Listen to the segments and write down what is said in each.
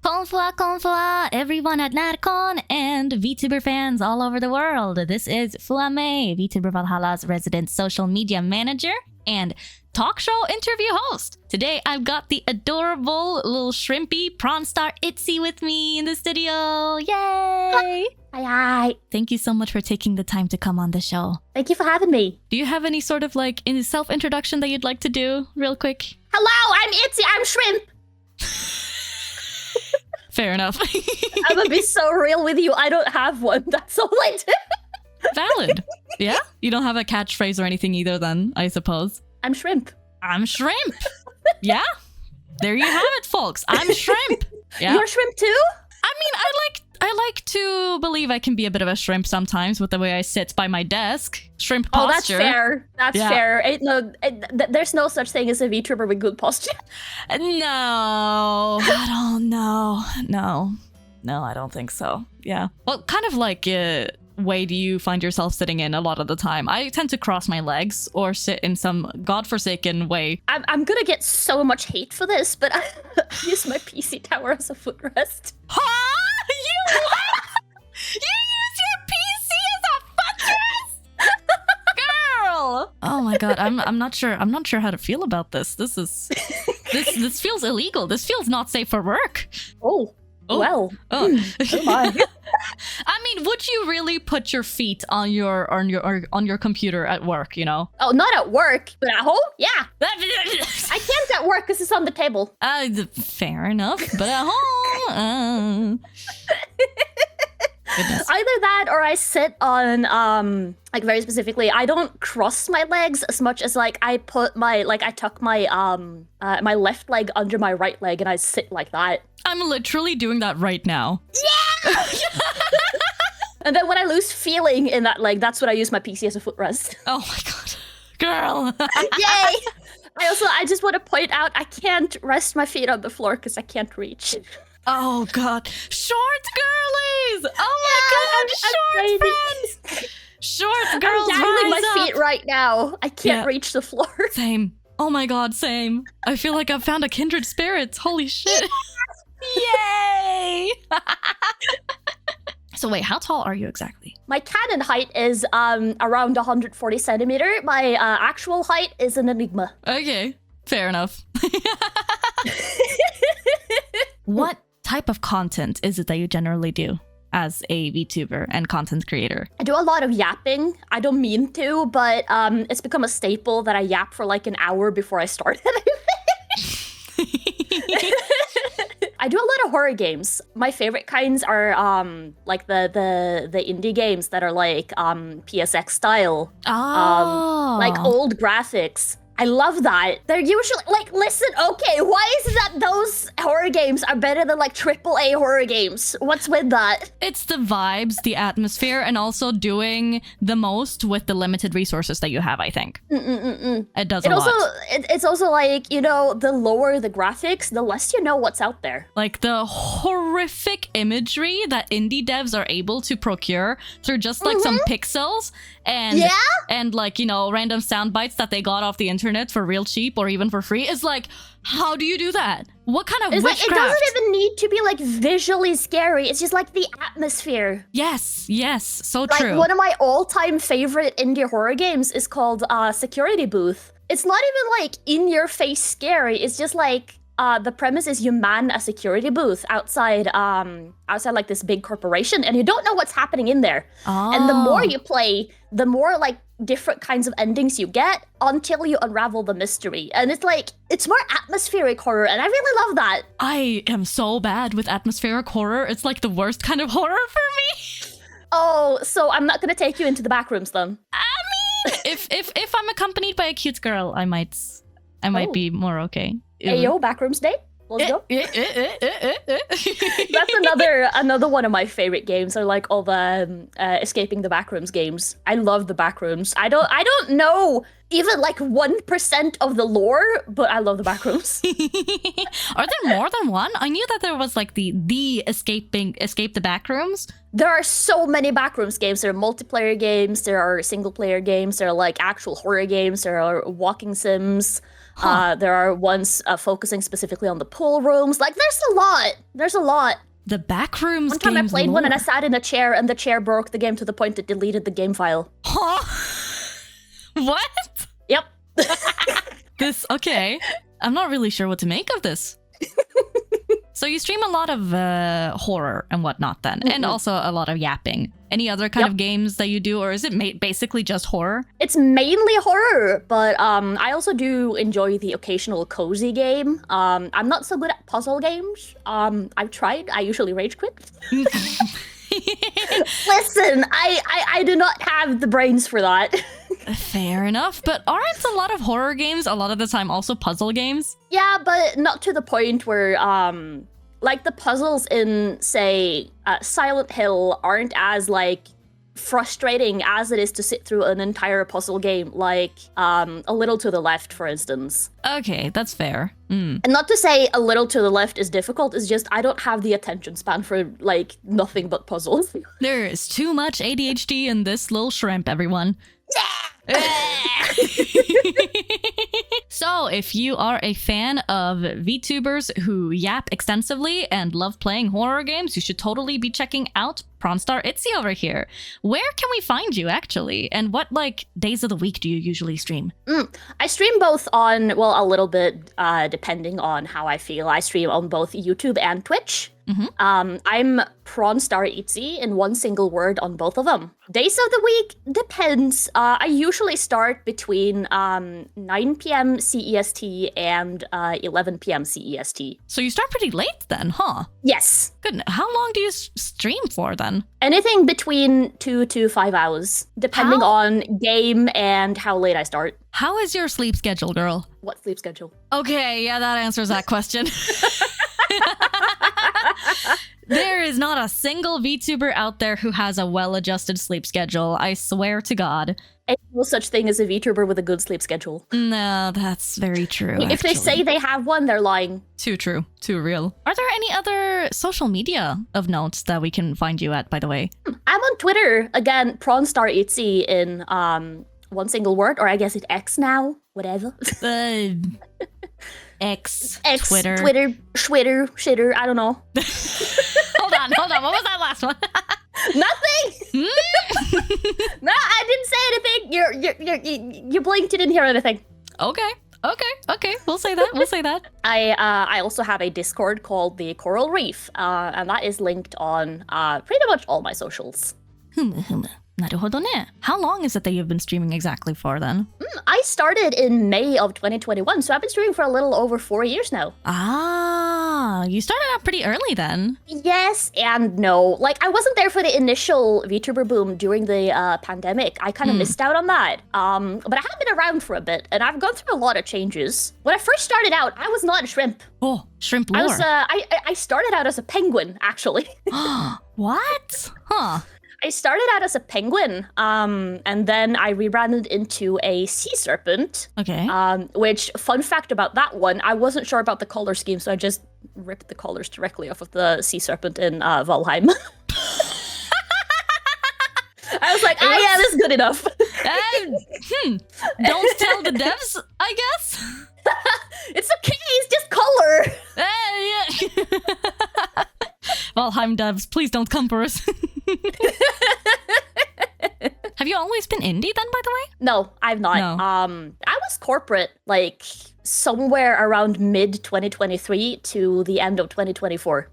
Konfwa, everyone at Närcon and Vtuber fans all over the world. This is Fuwamay, Vtuber Valhalla's resident social media manager and talk show interview host. Today I've got the adorable little shrimpy Prawn Star Itsi with me in the studio. Yay! Hi. Thank you so much for taking the time to come on the show. Thank you for having me. Do you have any sort of self-introduction that you'd like to do real quick? Hello, I'm Itzy, I'm Shrimp. Fair enough. I'm gonna be so real with you, I don't have one. That's all I do. Valid. Yeah? You don't have a catchphrase or anything either then, I suppose. I'm Shrimp. I'm Shrimp. Yeah? There you have it, folks. I'm Shrimp. Yeah. You're Shrimp too? I mean, I like to believe I can be a bit of a shrimp sometimes with the way I sit by my desk. Shrimp posture. Oh, that's fair. That's fair. There's no such thing as a VTuber with good posture. No, I don't know. No, I don't think so. Yeah. Well, kind of way do you find yourself sitting in a lot of the time? I tend to cross my legs or sit in some godforsaken way. I'm gonna get so much hate for this, but I use my PC tower as a footrest. Huh? You what? You use your PC as a footrest? Girl! Oh my god, I'm not sure how to feel about this. This feels illegal. This feels not safe for work. Oh. Well. Oh. Oh my. I mean, would you really put your feet on your computer at work, you know? Oh, not at work, but at home? Yeah. I can't at work because it's on the table. Fair enough, but at home. Goodness. Either that or I sit on very specifically, I don't cross my legs as much as I put I tuck my my left leg under my right leg and I sit like that. I'm literally doing that right now. Yeah! And then when I lose feeling in that leg, that's when I use my PC as a footrest. Oh my god. Girl. Yay! I just want to point out I can't rest my feet on the floor because I can't reach. Oh god. Short girlies! Oh my god, short friends! Short girls, I'm dangling my rise feet up. right now. I can't reach the floor. Same. Oh my god, same. I feel like I've found a kindred spirit. Holy shit. Yay! So wait, how tall are you exactly? My canon height is around 140 centimeter. My actual height is an enigma. Okay, fair enough. What type of content is it that you generally do as a VTuber and content creator? I do a lot of yapping. I don't mean to, but it's become a staple that I yap for an hour before I start anything. I do a lot of horror games. My favorite kinds are the indie games that are PSX style. Oh. Old graphics. I love that. They're usually listen, okay, why is it that those horror games are better than AAA horror games? What's with that? It's the vibes, the atmosphere, and also doing the most with the limited resources that you have, I think. It does a lot. It's also the lower the graphics, the less you know what's out there. The horrific imagery that indie devs are able to procure through just some pixels and random sound bites that they got off the internet for real cheap or even for free is how do you do that? What kind of witchcraft? It doesn't even need to be visually scary. It's just the atmosphere. Yes, so true. One of my all-time favorite indie horror games is called Security Booth. It's not even in your face scary. It's just the premise is you man a security booth outside this big corporation and you don't know what's happening in there. Oh. And the more you play, the more different kinds of endings you get until you unravel the mystery. And it's more atmospheric horror and I really love that. I am so bad with atmospheric horror. It's the worst kind of horror for me. Oh, so I'm not gonna take you into the back rooms then. I mean, if I'm accompanied by a cute girl, I might be more okay. Hey yo, backrooms day. Let's go. That's another one of my favorite games. I like all the escaping the backrooms games. I love the backrooms. I don't know even 1% of the lore, but I love the backrooms. Are there more than one? I knew that there was the escape the backrooms. There are so many backrooms games. There are multiplayer games. There are single player games. There are actual horror games. There are walking sims. There are ones focusing specifically on the pool rooms. Like, there's a lot. The Backrooms One time I games played lore. one and I sat in a chair and the chair broke the game to the point it deleted the game file. Huh? What? Yep. Okay. I'm not really sure what to make of this. So you stream a lot of horror and whatnot then, and also a lot of yapping. Any other kind of games that you do, or is it basically just horror? It's mainly horror, but I also do enjoy the occasional cozy game. I'm not so good at puzzle games. I've tried. I usually rage quit. Listen, I do not have the brains for that. Fair enough, but aren't a lot of horror games a lot of the time also puzzle games? Yeah, but not to the point where like the puzzles in, say, Silent Hill aren't as like frustrating as it is to sit through an entire puzzle game, like A Little to the Left, for instance. Okay, that's fair. And not to say A Little to the Left is difficult, it's just I don't have the attention span for like nothing but puzzles. There is too much ADHD in this little shrimp, everyone. So, if you are a fan of VTubers who yap extensively and love playing horror games, you should totally be checking out Prawn Star Itsi over here. Where can we find you, actually? And what, like, days of the week do you usually stream? I stream both on, well, a little bit depending on how I feel. I stream on both YouTube and Twitch. I'm Prawn Star Itsi in one single word on both of them. Days of the week depends. I usually start between 9 p.m. CEST and 11 p.m. CEST. So you start pretty late then, huh? Yes. Good. How long do you stream for then? Anything between 2 to 5 hours, depending on game and how late I start. How is your sleep schedule, girl? What sleep schedule? Okay, yeah, that answers that question. There is not a single VTuber out there who has a well-adjusted sleep schedule. I swear to God. Ain't no such thing as a VTuber with a good sleep schedule. No, that's very true. If they say they have one, they're lying. Too true. Too real. Are there any other social media of note that we can find you at, by the way? I'm on Twitter. Again, Prawn Star Itsi in one single word, or I guess it's X now. Whatever. X, Twitter, shitter, I don't know. Hold on. What was that last one? Nothing. No, I didn't say anything. You blinked. You didn't hear anything. Okay. We'll say that. I also have a Discord called the Coral Reef, and that is linked on pretty much all my socials. なるほどね. How long is it that you've been streaming exactly for then? I started in May of 2021, so I've been streaming for a little over 4 years now. Ah, you started out pretty early then. Yes and no. Like, I wasn't there for the initial VTuber boom during the pandemic. I kind of missed out on that. But I have been around for a bit, and I've gone through a lot of changes. When I first started out, I was not a shrimp. Oh, shrimp lore. I started out as a penguin, actually. What? Huh. I started out as a penguin, and then I rebranded into a sea serpent. Okay. Which, fun fact about that one, I wasn't sure about the color scheme, so I just ripped the colors directly off of the sea serpent in Valheim. I was like, yeah, this is good enough. Don't tell the devs, I guess. It's okay, it's just color. Yeah. Valheim devs, please don't come for us. Have you always been indie then, by the way? No, I've not. No. I was corporate, like, somewhere around mid-2023 to the end of 2024.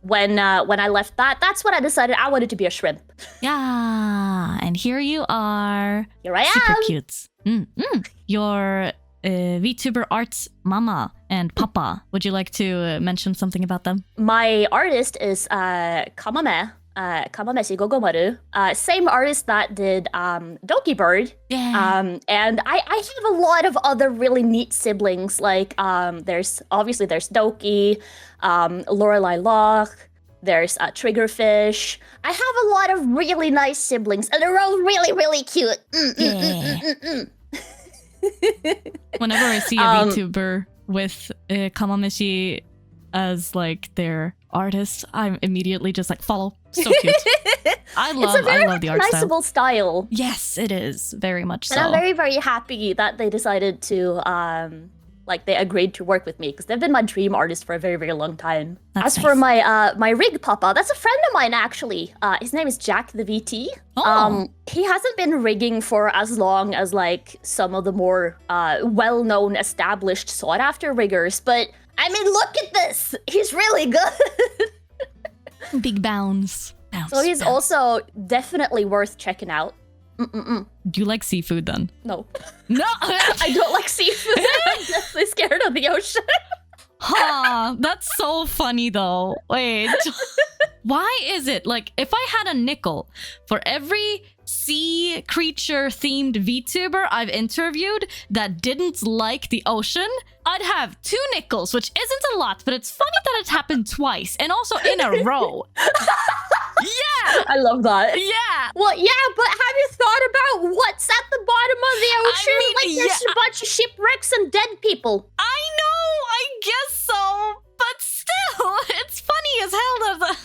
When I left that's when I decided I wanted to be a shrimp. Yeah, and here you are. Here I Super am. cute. Your VTuber arts mama and papa. Would you like to mention something about them? My artist is Kamame. Kamame Shigogomaru. Same artist that did Doki Bird. Yeah. And I have a lot of other really neat siblings. Like there's Doki, Lorelei Locke, there's Triggerfish. I have a lot of really nice siblings, and they're all really, really cute. Whenever I see a VTuber with Kamameshi as like their artist, I'm immediately just like follow. So cute. I love the art recognizable style. Yes, it is very much so. And I'm very, very happy that they decided to like they agreed to work with me because they've been my dream artist for a very, very long time. That's As for nice. my rig papa, that's a friend of mine actually. His name is Jack the VT. Oh. He hasn't been rigging for as long as like some of the more well-known, established, sought-after riggers, but I mean, look at this. He's really good. Big bounce. So he's also definitely worth checking out. Do you like seafood then? No. No! I don't like seafood. I'm definitely scared of the ocean. Huh, that's so funny though. Wait. Why is it like if I had a nickel for every sea creature themed VTuber I've interviewed that didn't like the ocean, I'd have 2 nickels, which isn't a lot, but it's funny that it's happened twice and also in a row. Yeah! I love that. Yeah! Well, yeah, but have you thought about what's at the bottom of the ocean? mean, There's a bunch of shipwrecks and dead people. I know, I guess so, but still, it's funny as hell that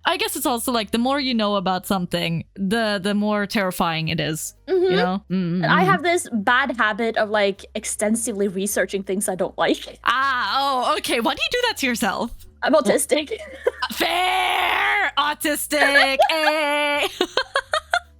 I guess it's also like the more you know about something, the more terrifying it is. You know? And I have this bad habit of like extensively researching things I don't like. Oh, okay. Why do you do that to yourself? I'm autistic. Fair! Autistic! Eh.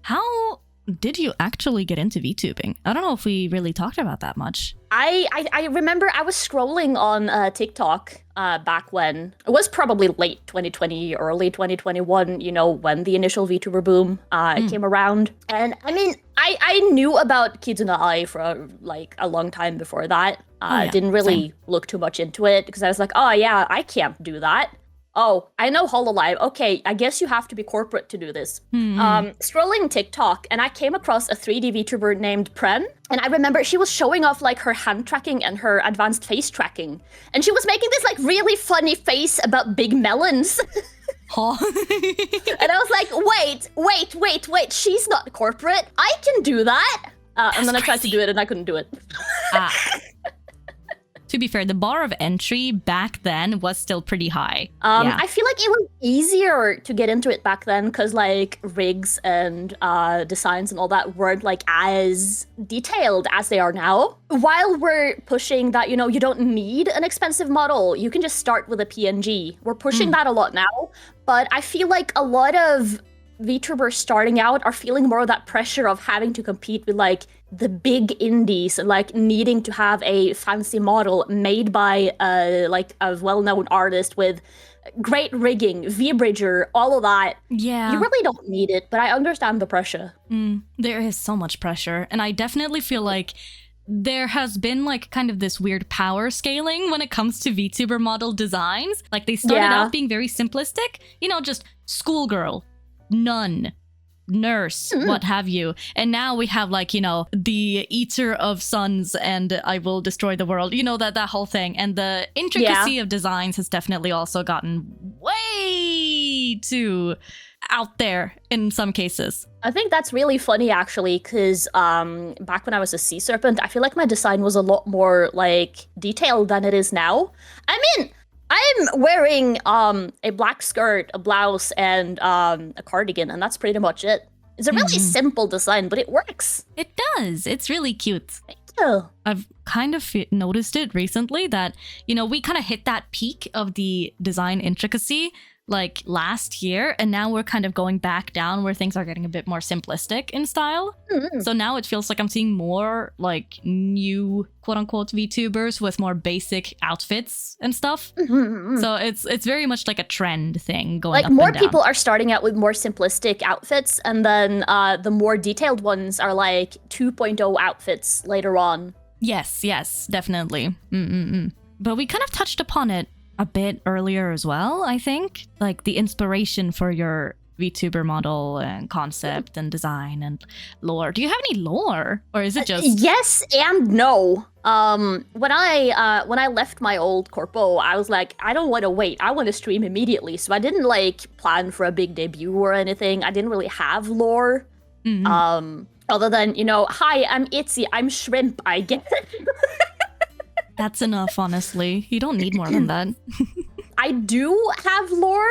How did you actually get into VTubing? I don't know if we really talked about that much. I remember I was scrolling on TikTok back when. It was probably late 2020, early 2021, you know, when the initial VTuber boom came around. And I mean, I knew about Kizuna Ai for like a long time before that. Didn't really look too much into it because I was like, oh yeah, I can't do that. Oh, I know HoloLive. Okay, I guess you have to be corporate to do this. Scrolling TikTok, and I came across a 3D VTuber named Prawn. And I remember she was showing off like her hand tracking and her advanced face tracking. And she was making this like really funny face about big melons. Huh? And I was like, wait, she's not corporate. I can do that. And then I tried to do it and I couldn't do it. To be fair, the bar of entry back then was still pretty high. I feel like it was easier to get into it back then because like rigs and designs and all that weren't like as detailed as they are now. While we're pushing that, you know, you don't need an expensive model. You can just start with a PNG. We're pushing that a lot now. But I feel like a lot of VTubers starting out are feeling more of that pressure of having to compete with like the big indies and like needing to have a fancy model made by like a well-known artist with great rigging, V-Bridger, all of that. Yeah. You really don't need it, but I understand the pressure. There is so much pressure. And I definitely feel like there has been like kind of this weird power scaling when it comes to VTuber model designs. Like they started out being very simplistic, you know, just schoolgirl, nun, nurse, what have you. And now we have like, you know, the eater of suns and I will destroy the world, you know, that whole thing. And the intricacy of designs has definitely also gotten way too out there in some cases. I think that's really funny actually, because back when I was a sea serpent, I feel like my design was a lot more like detailed than it is now. I mean, I'm wearing a black skirt, a blouse, and a cardigan, and that's pretty much it. It's a really simple design, but it works. It does. It's really cute. Thank you. I've kind of noticed it recently that, you know, we kind of hit that peak of the design intricacy like last year, and now we're kind of going back down where things are getting a bit more simplistic in style. So now it feels like I'm seeing more like new quote-unquote VTubers with more basic outfits and stuff. So it's very much like a trend thing going like up more and down. people are starting out with more simplistic outfits, and then the more detailed ones are like 2.0 outfits later on. Yes, definitely. But we kind of touched upon it a bit earlier as well, I think. Like the inspiration for your VTuber model and concept and design and lore. Do you have any lore? Or is it just... Yes and no. When I left my old corpo, I was like, I don't want to wait. I want to stream immediately. So I didn't like plan for a big debut or anything. I didn't really have lore. Other than, you know, hi, I'm Itzy. I'm shrimp. I get it. That's enough, honestly. You don't need more than that. I do have lore,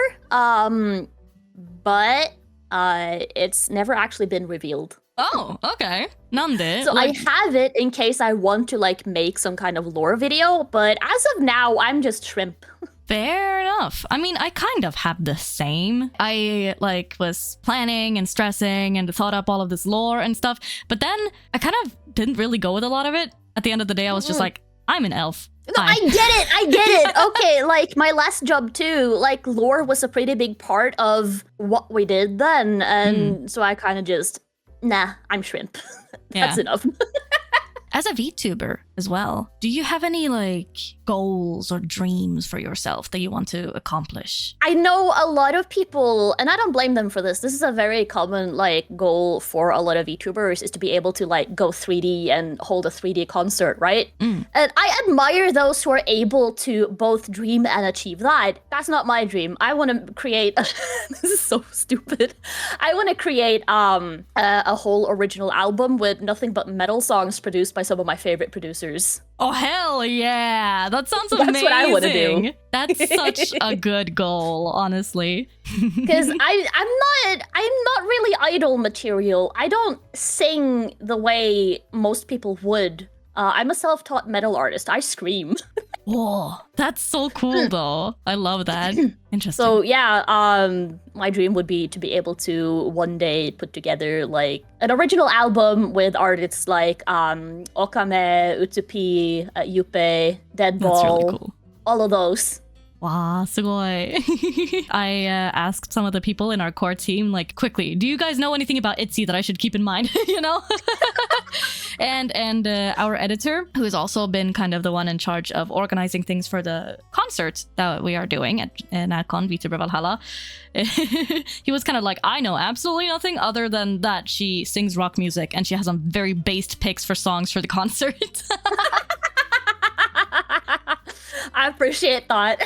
but it's never actually been revealed. Oh, okay. Nande. So I have it in case I want to like make some kind of lore video, but as of now, I'm just shrimp. Fair enough. I mean, I kind of have the same. I like was planning and stressing and thought up all of this lore and stuff, but then I kind of didn't really go with a lot of it. At the end of the day, I was just like, I'm an elf. No, I get it. Okay, like my last job too, like lore was a pretty big part of what we did then. And so I kind of just, nah, I'm shrimp. That's enough. As a VTuber as well, do you have any like goals or dreams for yourself that you want to accomplish? I know a lot of people, and I don't blame them for this. This is a very common like goal for a lot of VTubers, is to be able to like go 3D and hold a 3D concert, right? And I admire those who are able to both dream and achieve that. That's not my dream. I want to create. This is so stupid. I want to create a whole original album with nothing but metal songs produced by some of my favorite producers. Oh hell yeah! That sounds amazing. That's what I want to do. That's such a good goal, honestly. Because I'm not really idol material. I don't sing the way most people would. I'm a self-taught metal artist. I scream. Whoa, that's so cool though. I love that. Interesting. So yeah, my dream would be to be able to one day put together like an original album with artists like Okame, Utupi, Yupe, Deadball, that's really cool. All of those. Wow, sugoi. I asked some of the people in our core team, like, quickly, do you guys know anything about Itzy that I should keep in mind? You know? and our editor, who has also been kind of the one in charge of organizing things for the concert that we are doing at Närcon Vtuber Valhalla, he was kind of like, I know absolutely nothing other than that she sings rock music and she has some very based picks for songs for the concert. I appreciate that.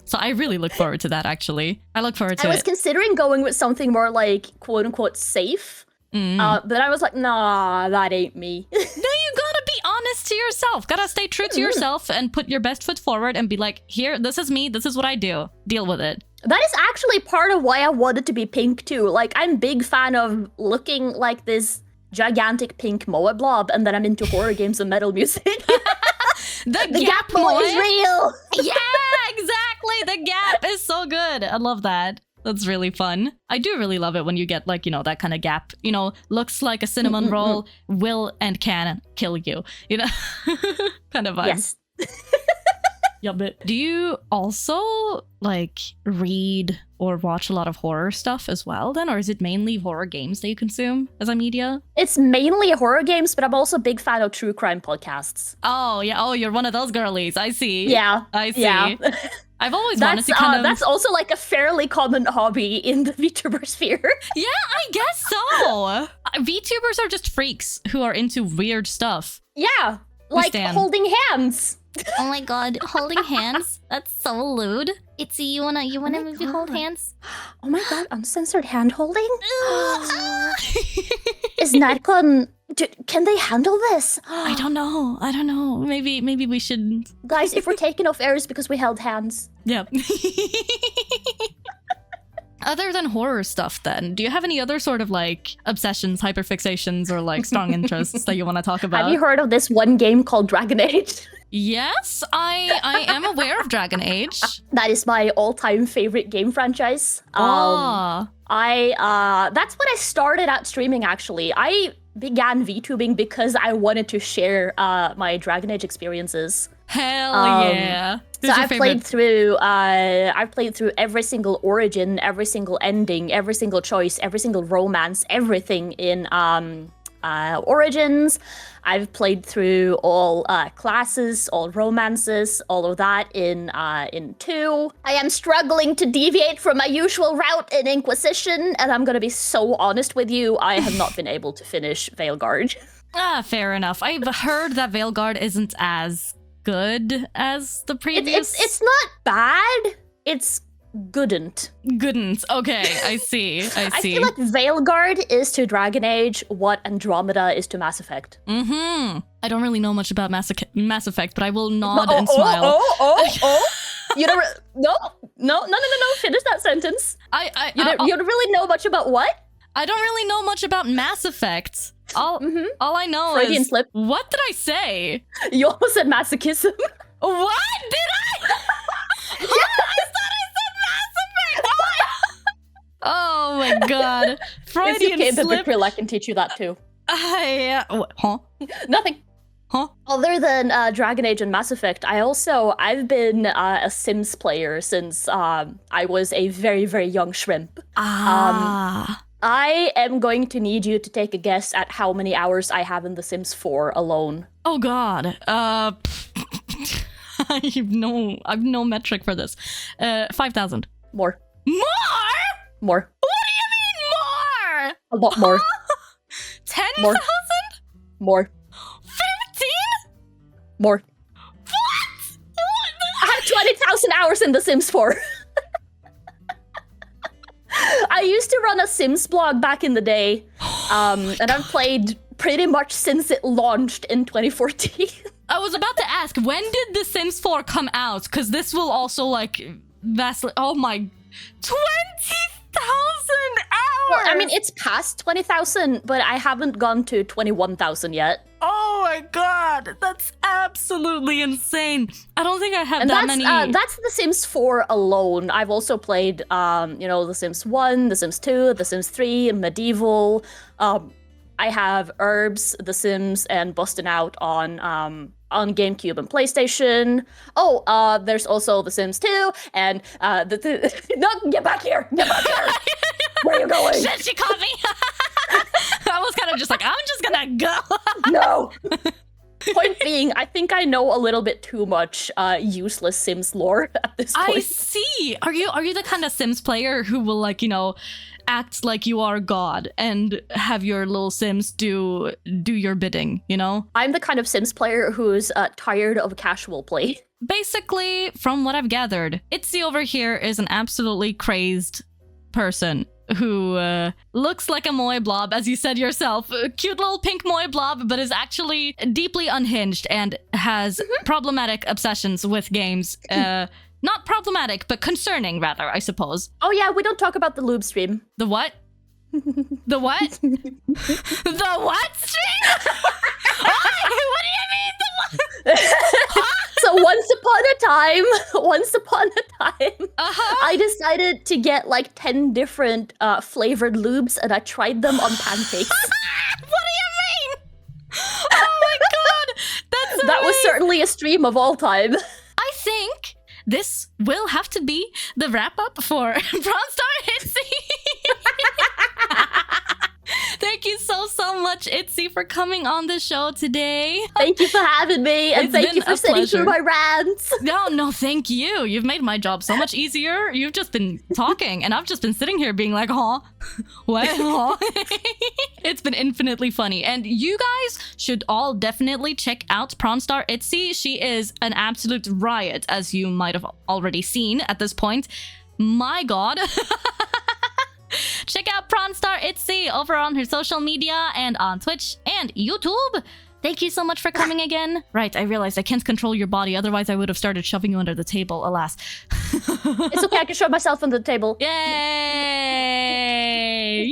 So I really look forward to that, actually. I look forward to it. I was considering going with something more like quote unquote safe. But I was like, nah, that ain't me. No, you gotta be honest to yourself. Gotta stay true to yourself and put your best foot forward and be like, here, this is me. This is what I do. Deal with it. That is actually part of why I wanted to be pink too. Like, I'm a big fan of looking like this gigantic pink Moa blob, and then I'm into horror games and metal music. The gap boy is real. Yeah, exactly. The gap is so good. I love that. That's really fun. I do really love it when you get like, you know, that kind of gap, you know, looks like a cinnamon roll, will and can kill you, you know, kind of vibe. Yes. Yeah, but do you also like read or watch a lot of horror stuff as well then? Or is it mainly horror games that you consume as a media? It's mainly horror games, but I'm also a big fan of true crime podcasts. Oh, yeah. Oh, you're one of those girlies. I see. Yeah. I see. Yeah. I've always wanted to kind of... That's also like a fairly common hobby in the VTuber sphere. Yeah, I guess so. VTubers are just freaks who are into weird stuff. Yeah, like holding hands. Oh my god, holding hands? That's so lewd. Itzy, you wanna maybe hold hands? Oh my god, uncensored hand holding? Is Närcon... Can they handle this? I don't know. Maybe we should... Guys, if we're taking off air, it's because we held hands. Yeah. Other than horror stuff then, do you have any other sort of like obsessions, hyperfixations, or like strong interests that you want to talk about? Have you heard of this one game called Dragon Age? Yes, I am aware of Dragon Age. That is my all-time favorite game franchise. That's what I started out streaming actually. I began VTubing because I wanted to share my Dragon Age experiences. Hell yeah. So I've played through every single origin, every single ending, every single choice, every single romance, everything in Origins. I've played through all classes, all romances, all of that in 2. I am struggling to deviate from my usual route in Inquisition, and I'm gonna be so honest with you, I have not been able to finish Veilguard. Fair enough. I've heard that Veilguard isn't as good as the previous. It's not bad. It's goodn't. Okay, I see. I feel like Veilguard is to Dragon Age what Andromeda is to Mass Effect. I don't really know much about Mass Effect, but I will nod and smile. You don't... No. Finish that sentence. You don't really know much about what? I don't really know much about Mass Effect. All I know Freudian is... slip. What did I say? You almost said masochism. What? Did I? Yeah. I thought I said Mass Effect! Oh my god. Freudian It's okay, the slip. Victor can teach you that too. Huh? Nothing. Huh? Other than Dragon Age and Mass Effect, I've been a Sims player since I was a very, very young shrimp. I am going to need you to take a guess at how many hours I have in The Sims 4 alone. Oh god. I've no metric for this. 5,000. More. More? More. What do you mean more? A lot more. 10,000? More. 15? More. What? I have 20,000 hours in The Sims 4. I used to run a Sims blog back in the day, and I've played pretty much since it launched in 2014. I was about to ask, when did The Sims 4 come out? Because this will also, like, vastly... Oh my... 20,000 hours! Well, I mean, it's past 20,000, but I haven't gone to 21,000 yet. Oh my god, that's absolutely insane. I don't think I have And that that's, many... that's The Sims 4 alone. I've also played, The Sims 1, The Sims 2, The Sims 3, Medieval. I have Herbs, The Sims, and Bustin' Out on GameCube and PlayStation. Oh, there's also The Sims 2, and no, get back here! Get back here! Where are you going? Shit, she caught me! I was kind of just like, I'm just gonna go. No! Point being, I think I know a little bit too much useless Sims lore at this point. I see. Are you the kind of Sims player who will, like, act like you are God and have your little Sims do your bidding, I'm the kind of Sims player who's tired of casual play. Basically, from what I've gathered, Itsi over here is an absolutely crazed person who looks like a moe blob, as you said yourself. A cute little pink moe blob, but is actually deeply unhinged and has problematic obsessions with games. Not problematic, but concerning, rather, I suppose. Oh yeah, we don't talk about the lube stream. The what? The what? The what stream? What do you mean, the what? So once upon a time, I decided to get like 10 different flavored lubes, and I tried them on pancakes. What do you mean? Oh my god, that's amazing. That was certainly a stream of all time. I think this will have to be the wrap-up for Prawn Star Itsi. Thank you so much, Itsi, for coming on the show today. Thank you for having me, and thank you for sitting through my rants. No, thank you. You've made my job so much easier. You've just been talking, and I've just been sitting here being like, huh? What? Huh? It's been infinitely funny. And you guys should all definitely check out Prawn Star Itsi. She is an absolute riot, as you might have already seen at this point. My god. Check out Prawn Star Itsi over on her social media and on Twitch and YouTube. Thank you so much for coming again. Right, I realized I can't control your body, otherwise I would have started shoving you under the table, alas. It's okay, I can shove myself under the table. Yay!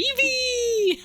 Eevee!